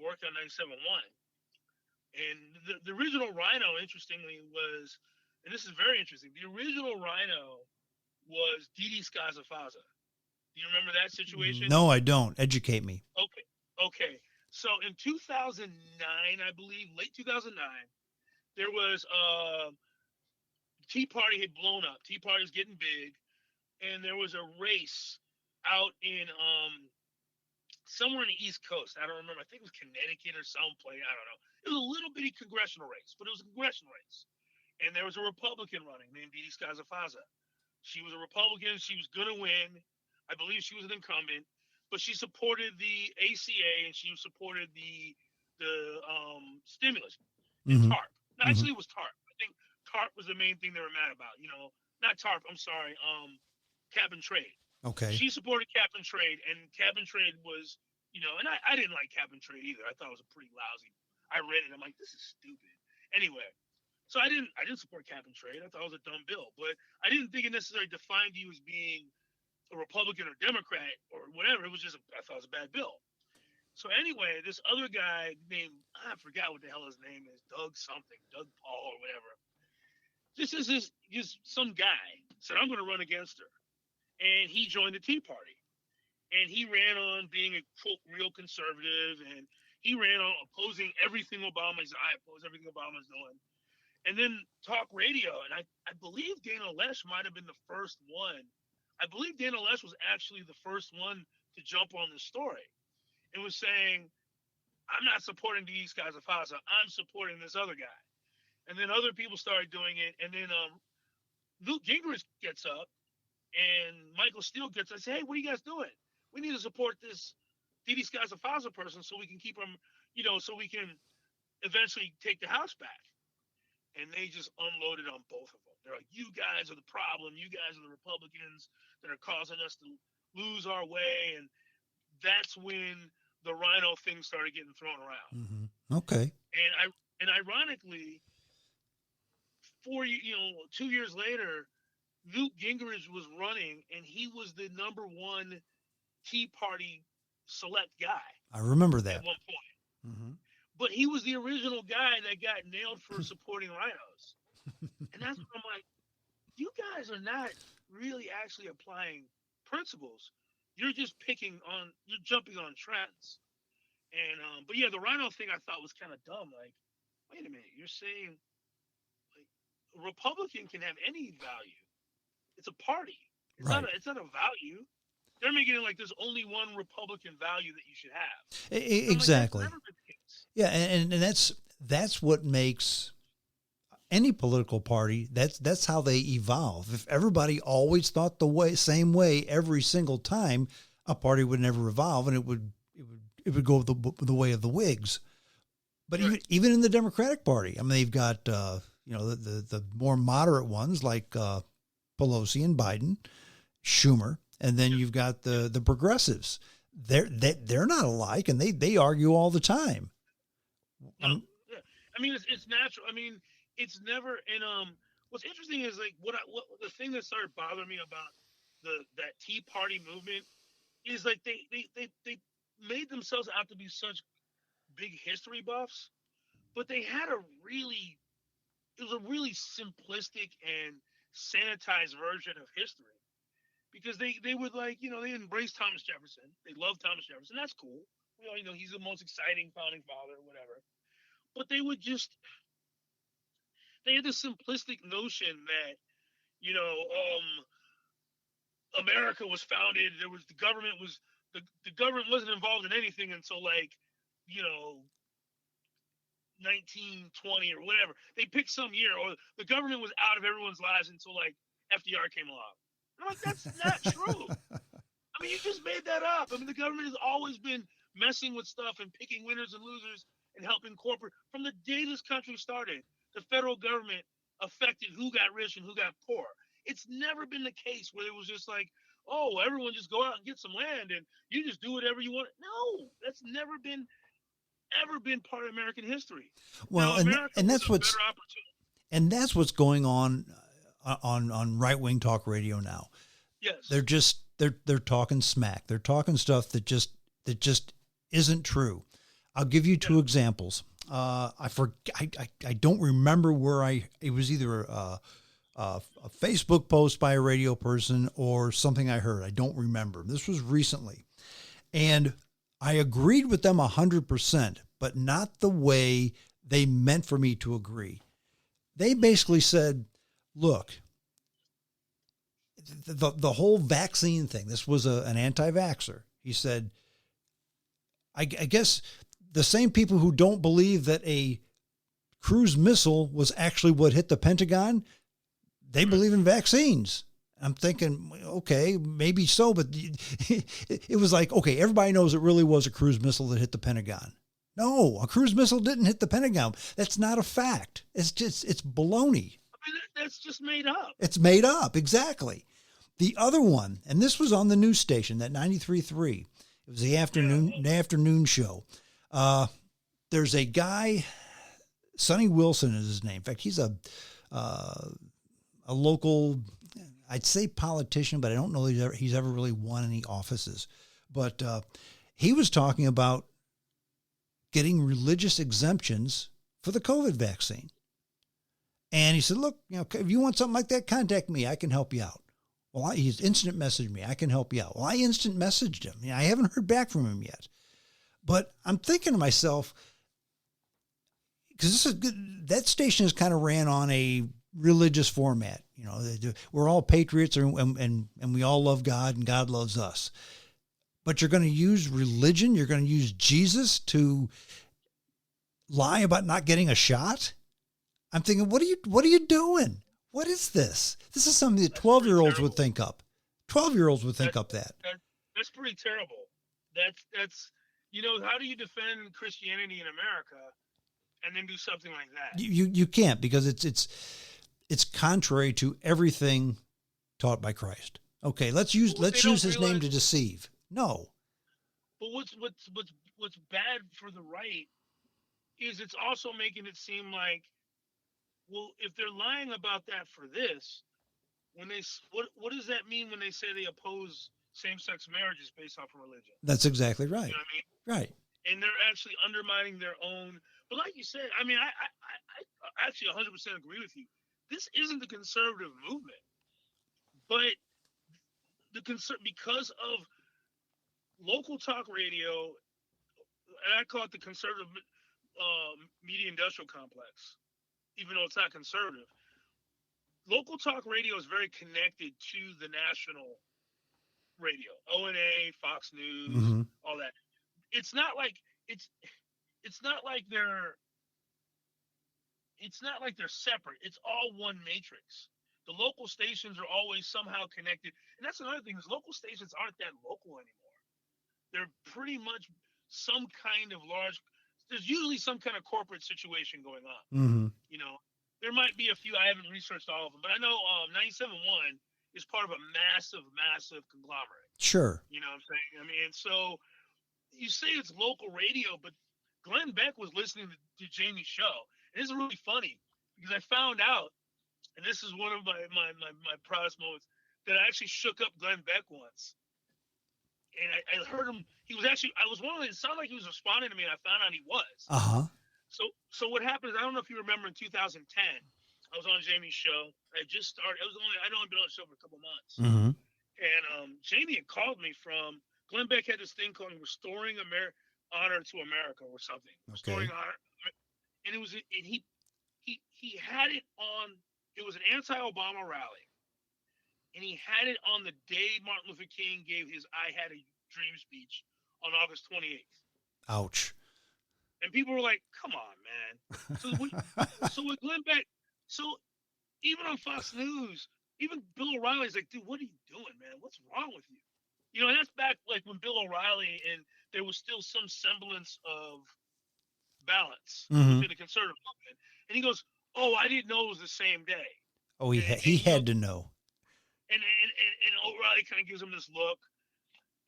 worked on 97.1. And the original Rhino, interestingly, was, and this is very interesting, the original Rhino was Didi Scazafaza. Do you remember that situation? No, I don't. Educate me. Okay. Okay. So in 2009, I believe, late 2009, there was Tea Party had blown up. Tea Party was getting big, and there was a race out in somewhere in the East Coast. I don't remember. I think it was Connecticut or someplace. I don't know. It was a little bitty congressional race, but it was a congressional race. And there was a Republican running named Didi Scazafaza. She was a Republican. She was going to win. I believe she was an incumbent, but she supported the ACA and she supported the stimulus and Mm-hmm. TARP. No, actually, it was TARP. I think TARP was the main thing they were mad about. You know, not TARP. I'm sorry. Cap and trade. Okay. She supported cap and trade, and cap and trade was, you know, and I didn't like cap and trade either. I thought it was a pretty lousy. I read it. I'm like, this is stupid. Anyway, so I didn't support cap and trade. I thought it was a dumb bill, but I didn't think it necessarily defined you as being a Republican or Democrat or whatever. It was just I thought it was a bad bill. So anyway, this other guy named, I forgot what the hell his name is, Doug something, Doug Paul or whatever. This is just some guy said, I'm going to run against her. And he joined the Tea Party. And he ran on being a, quote, real conservative. And he ran on opposing everything Obama's. I oppose everything Obama's doing. And then talk radio. And I believe Dana Lesh might have been the first one. I believe Dana Lesh was actually the first one to jump on the story. And was saying, I'm not supporting these guys of Fasa. I'm supporting this other guy. And then other people started doing it. And then Newt Gingrich gets up. And Michael Steele gets up and says, hey, what are you guys doing? We need to support this Didi Scazafaza person so we can keep him, you know, so we can eventually take the House back. And they just unloaded on both of them. They're like, you guys are the problem. You guys are the Republicans that are causing us to lose our way. And that's when the Rhino thing started getting thrown around. Mm-hmm. Okay. And ironically, 2 years later, Newt Gingrich was running, and he was the #1 Tea Party select guy. I remember that. At one point. Mm-hmm. But he was the original guy that got nailed for supporting rhinos. And that's when I'm like, you guys are not really actually applying principles. You're just you're jumping on trends. And, but yeah, the rhino thing I thought was kind of dumb. Like, wait a minute, you're saying like a Republican can have any value. It's a party. It's right. It's not a value. They're making it like there's only one Republican value that you should have. Exactly. Like, that's never been the case. Yeah, and that's what makes any political party. That's how they evolve. If everybody always thought same way every single time, a party would never evolve, and it would go the way of the Whigs. But right. even in the Democratic Party, I mean, they've got the more moderate ones like Pelosi and Biden, Schumer, and then you've got the progressives. They're not alike, and they argue all the time. No, yeah. I mean, it's natural. I mean, it's never. And what's interesting is like what the thing that started bothering me about that Tea Party movement is like they made themselves out to be such big history buffs, but they had it was a really simplistic and sanitized version of history. Because they would like, they embrace Thomas Jefferson. They love Thomas Jefferson. That's cool. He's the most exciting founding father or whatever. But they had this simplistic notion that, America was founded. The government wasn't involved in anything until 1920 or whatever. They picked some year, or the government was out of everyone's lives until FDR came along. I'm like, that's not true. I mean, you just made that up. I mean, the government has always been messing with stuff and picking winners and losers and helping corporate. From the day this country started, the federal government affected who got rich and who got poor. It's never been the case where it was just like, oh, everyone just go out and get some land and you just do whatever you want. No, that's never been part of American history. Well, now, and that's what's going on right-wing talk radio now. Yes. They're talking smack. They're talking stuff that just isn't true. I'll give you two Yeah. examples. I don't remember where it was either a Facebook post by a radio person or something I heard. I don't remember. This was recently. And I agreed with them 100%, but not the way they meant for me to agree. They basically said, look, the whole vaccine thing, this was an anti-vaxxer. He said, I guess the same people who don't believe that a cruise missile was actually what hit the Pentagon, they believe in vaccines. I'm thinking, okay, maybe so, but it was like, okay, everybody knows it really was a cruise missile that hit the Pentagon. No, a cruise missile didn't hit the Pentagon. That's not a fact. It's baloney. I mean, that's just made up. It's made up, exactly. The other one, and this was on the news station, that 93.3. It was the afternoon show. There's a guy, Sonny Wilson is his name. In fact, he's a local, I'd say politician, but I don't know that he's ever really won any offices. But he was talking about getting religious exemptions for the COVID vaccine. And he said, look, if you want something like that, contact me. I can help you out. Well, he's instant messaged me. I can help you out. Well, I instant messaged him. I haven't heard back from him yet. But I'm thinking to myself, because that station is kind of ran on a religious format. We're all patriots and we all love God and God loves us. But you're going to use religion. You're going to use Jesus to lie about not getting a shot. I'm thinking, what are you doing? What is this? This is something that 12-year-olds would think up. 12-year-olds would think up that. That's pretty terrible. That's how do you defend Christianity in America and then do something like that? You can't, because it's contrary to everything taught by Christ. Okay, let's use his name to deceive. No. But what's bad for the right is it's also making it seem like, well, if they're lying about that for this, what does that mean when they say they oppose same-sex marriages based off of religion? That's exactly right. You know what I mean? Right. And they're actually undermining their own. But like you said, I mean, I actually 100% agree with you. This isn't the conservative movement, but because of local talk radio, and I call it the conservative media industrial complex, even though it's not conservative. Local talk radio is very connected to the national radio, ONA, Fox News, all that. It's not like they're separate. It's all one matrix. The local stations are always somehow connected, and that's another thing is local stations aren't that local anymore. They're pretty much some kind of large. There's usually some kind of corporate situation going on. Mm-hmm. There might be a few. I haven't researched all of them, but I know 97.1 is part of a massive conglomerate. Sure. You know what I'm saying? I mean, so you say it's local radio, but Glenn Beck was listening to Jamie's show. And this is really funny because I found out, and this is one of my proudest moments, that I actually shook up Glenn Beck once. And I heard him. I was wondering, it sounded like he was responding to me, and I found out he was. Uh-huh. So what happened is, I don't know if you remember, in 2010, I was on Jamie's show. I just started. I'd only been on the show for a couple months. Mm-hmm. And Jamie had called me from, Glenn Beck had this thing called Restoring Honor to America or something. Restoring Honor. And it was, and he had it on, it was an anti-Obama rally. And he had it on the day Martin Luther King gave his I Had a Dream speech on August 28th. Ouch. And people were like, come on, man. So with Glenn Beck, so even on Fox News, even Bill O'Reilly's like, dude, what are you doing, man? What's wrong with you? And that's back like when Bill O'Reilly, and there was still some semblance of balance within the conservative movement. And he goes, oh, I didn't know it was the same day. Oh, he had to know. And O'Reilly kind of gives him this look.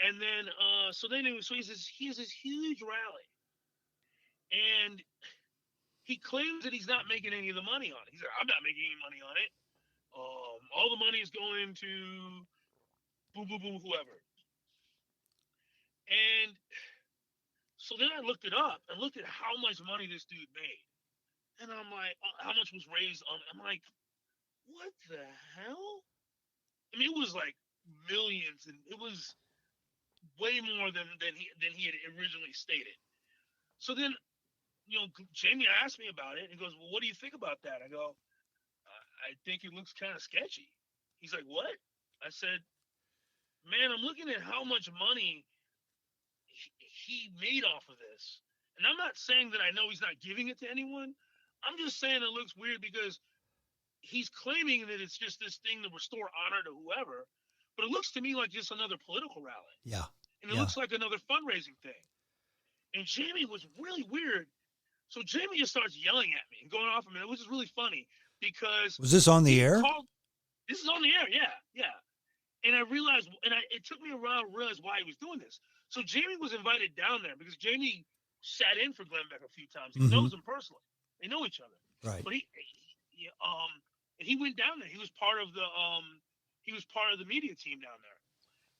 And then, so he has this huge rally. And he claims that he's not making any of the money on it. He's like, I'm not making any money on it. All the money is going to boom, boom, boom, whoever. And So then I looked it up and looked at how much money this dude made. And I'm like, how much was raised on? I'm like, what the hell? I mean, it was like millions, and it was way more than he had originally stated. So then, Jamie asked me about it, and he goes, "Well, what do you think about that?" I go, "I think it looks kind of sketchy." He's like, "What?" I said, "Man, I'm looking at how much money he made off of this, and I'm not saying that I know he's not giving it to anyone. I'm just saying it looks weird because he's claiming that it's just this thing to restore honor to whoever, but it looks to me like just another political rally, Yeah. and it Yeah. looks like another fundraising thing." And Jamie was really weird. So Jamie just starts yelling at me and going off of me, which is really funny because Was this on the he air? called. This is on the air, yeah, yeah. And I realized, it took me a while to realize why he was doing this. So Jamie was invited down there because Jamie sat in for Glenn Beck a few times. He Mm-hmm. knows him personally. They know each other. Right. But and he went down there. He was part of the media team down there.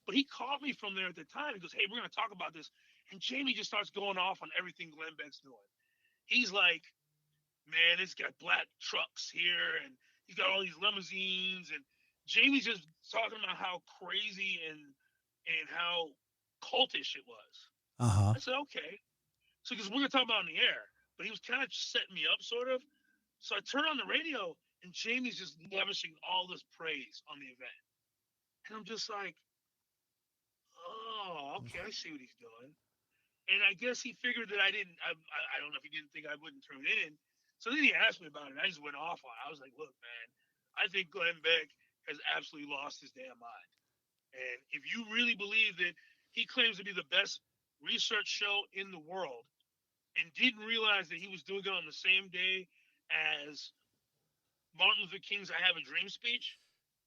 But he called me from there at the time. He goes, "Hey, we're gonna talk about this." And Jamie just starts going off on everything Glenn Beck's doing. He's like, "Man, it's got black trucks here, and he's got all these limousines." And Jamie's just talking about how crazy and how cultish it was. Uh-huh. I said, "Okay." So because we're gonna talk about it on the air, but he was kind of setting me up, sort of. So I turn on the radio, and Jamie's just lavishing all this praise on the event, and I'm just like, "Oh, okay, I see what he's doing." And I guess he figured that I didn't. I don't know if he didn't think I wouldn't turn in. So then he asked me about it. And I just went off on it. I was like, "Look, man, I think Glenn Beck has absolutely lost his damn mind. And if you really believe that he claims to be the best research show in the world, and didn't realize that he was doing it on the same day as Martin Luther King's 'I Have a Dream' speech,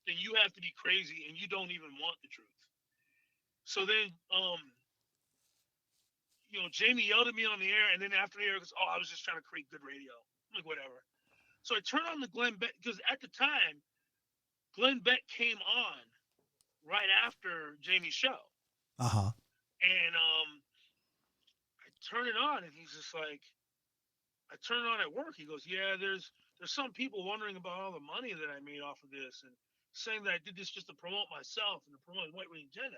then you have to be crazy and you don't even want the truth." So then, Jamie yelled at me on the air, and then after the air, goes, "Oh, I was just trying to create good radio." I'm like, whatever. So I turned on the Glenn Beck because at the time, Glenn Beck came on right after Jamie's show, Uh-huh. and I turn it on, and he's just like, I turn it on at work. He goes, "Yeah, there's some people wondering about all the money that I made off of this, and saying that I did this just to promote myself and to promote white race agenda.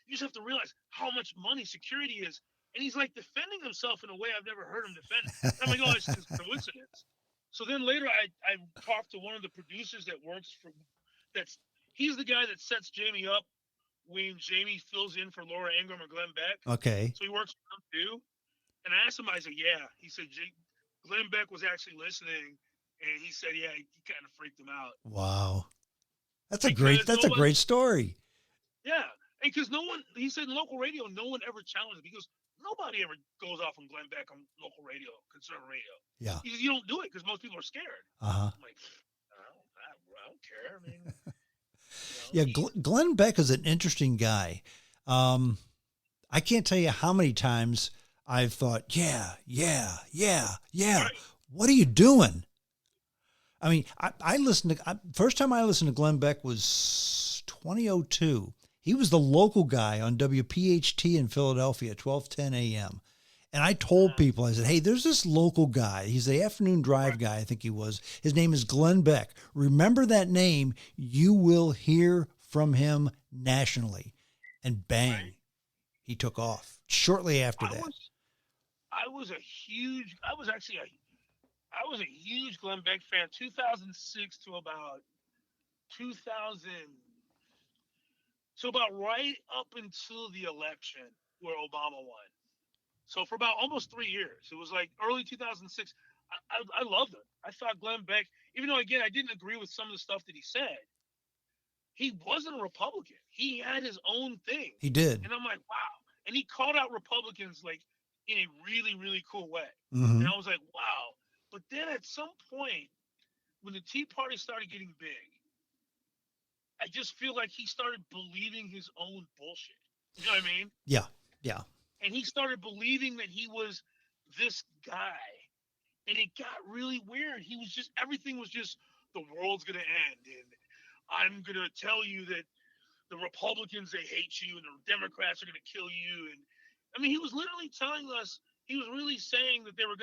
You just have to realize how much money security is." And he's like defending himself in a way I've never heard him defend. I'm like, "Oh, it's just coincidence." So then later, I talked to one of the producers that works for he's the guy that sets Jamie up when Jamie fills in for Laura Ingraham or Glenn Beck. Okay. So he works for them too. And I asked him, I said, "Yeah." He said, Glenn Beck was actually listening, and he said, "Yeah, he kind of freaked him out." Wow. That's Because a great story. yeah, because he said in local radio, no one ever challenged him because nobody ever goes off on Glenn Beck on local radio, conservative radio. Yeah. He says, "You don't do it because most people are scared." Uh-huh. I'm like, I don't care. I mean, Yeah, Glenn Beck is an interesting guy. I can't tell you how many times I've thought, yeah. Right. What are you doing? I mean, I listened to, first time I listened to Glenn Beck was 2002. He was the local guy on WPHT in Philadelphia, 1210 a.m. And I told people, I said, "Hey, there's this local guy. He's the afternoon drive guy, I think he was. His name is Glenn Beck. Remember that name. You will hear from him nationally." And bang, Right. he took off shortly after that. I was a huge Glenn Beck fan, 2006 to about 2000, so about right up until the election where Obama won. So for about almost 3 years, it was like early 2006. I loved him. I thought Glenn Beck, even though again I didn't agree with some of the stuff that he said, he wasn't a Republican. He had his own thing. He did. And I'm like, wow. And he called out Republicans like in a really, really cool way. Mm-hmm. And I was like, wow. But then at some point, when the Tea Party started getting big, I just feel like he started believing his own bullshit. You know what I mean? Yeah. Yeah. And he started believing that he was this guy. And it got really weird. He was just, everything was just, the world's going to end. And I'm going to tell you that the Republicans, they hate you, and the Democrats are going to kill you. I mean, he was literally telling us. He was really saying that they were